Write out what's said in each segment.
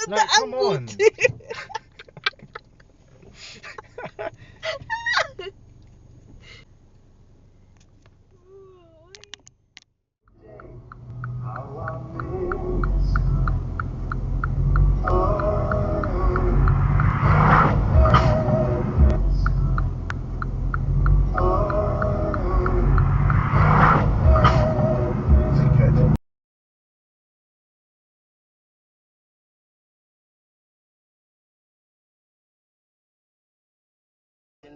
No, the come angle on. too.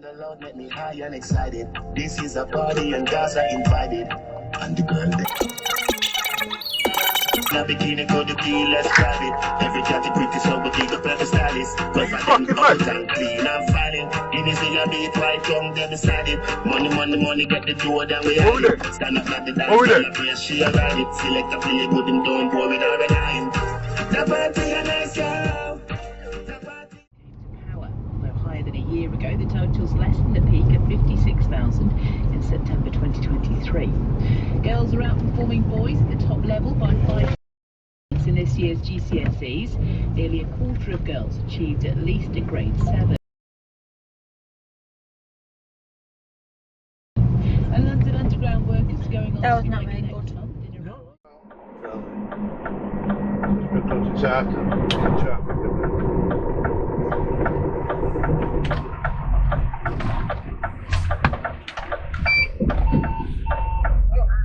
The Lord make me high and excited. This is a party and girls are invited. And the girl there. Now bikini could be less crowded. Every cat is pretty so we big up every stylist. Cause I them out and clean and filing. It is in a beat right from them decided. Money, get the door down we hide it. Stand up at the dance, girl a place she a ride it. Select a play good him don't go with her line. The party a nice girl. Higher than a year ago, the totals lessened at peak at 56,000 in September 2023. Girls are outperforming boys at the top level by 5 points in this year's GCSEs. Nearly a quarter of girls achieved at least a grade 7. And London Underground workers going on That was strike not very next good. month.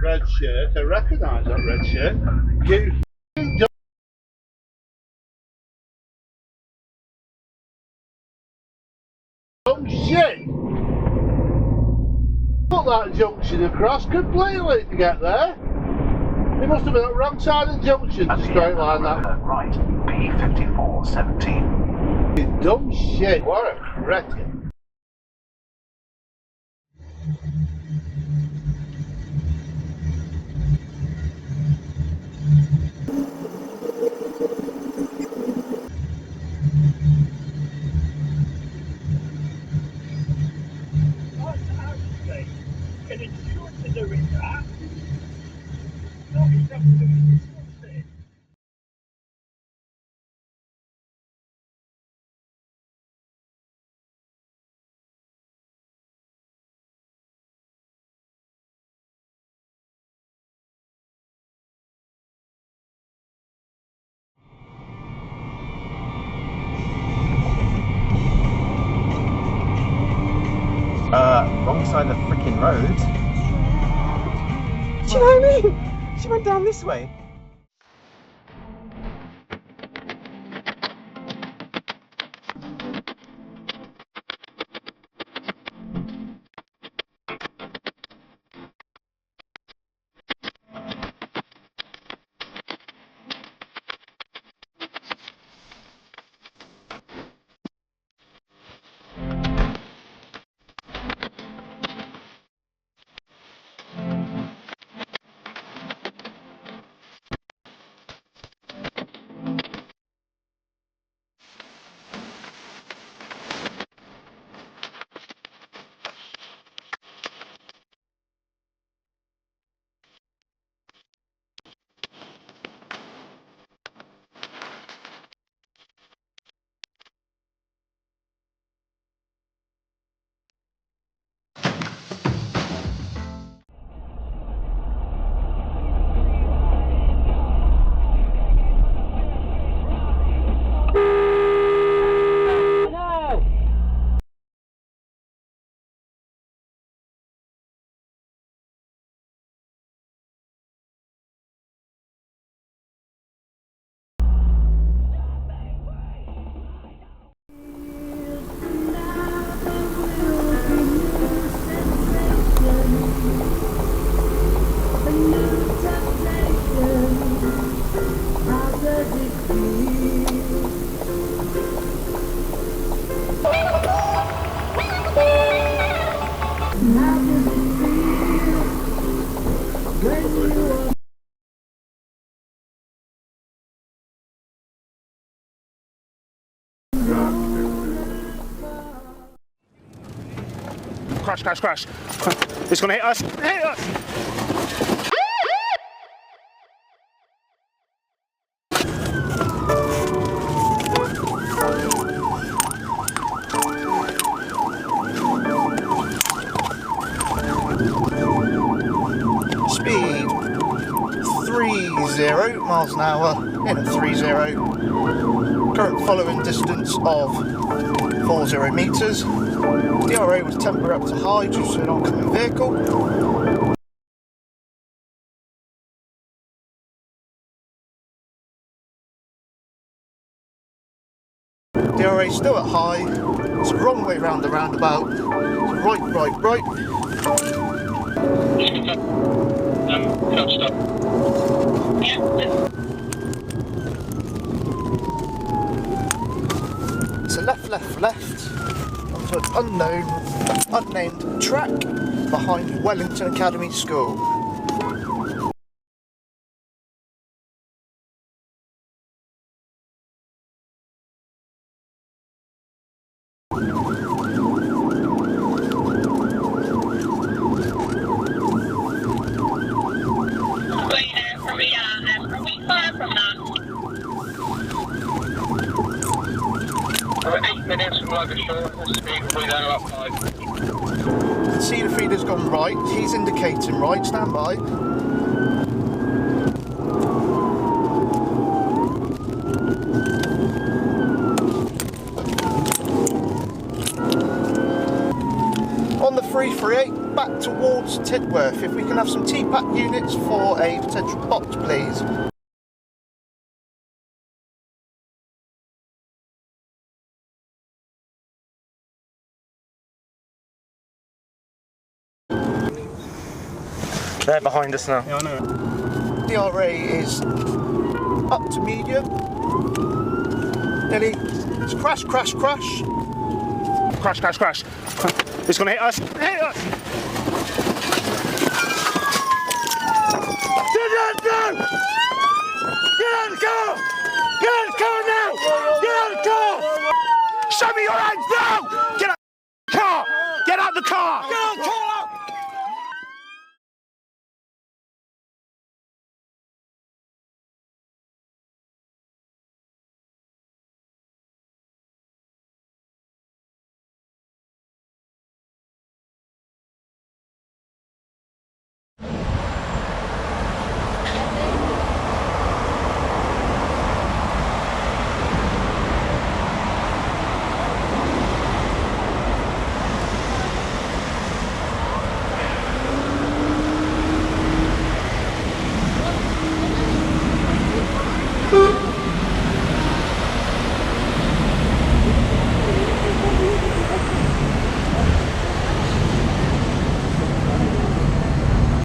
Red shirt, I recognise that red shirt. You dumb shit! Put that junction across completely to get there. It must have been at the wrong side of the junction to straight line that. Right, P5417. You dumb shit, what a cretin. Wrong side of the freaking road. Do you know what I mean? She went down this way. Crash, crash, crash. It's gonna hit us. Hit us! miles an hour in at 30. Current following distance of 40 metres. DRA was tempered up to high due to an oncoming vehicle. DRA still at high. It's the wrong way round the roundabout. It's right. Can't stop. It's a left onto an unnamed track behind Wellington Academy School. We're 8 minutes from Wiltshire, speed will be down about 5. You can see the feeder's gone right, he's indicating right, stand by. On the 338, back towards Tidworth. If we can have some TPAC units for a potential box, please. They're behind us now. Yeah, I know. DRA is up to medium. Nearly. It's crash. Crash. It's going to hit us. Get out the car now! Get out the car! Show me your hands now!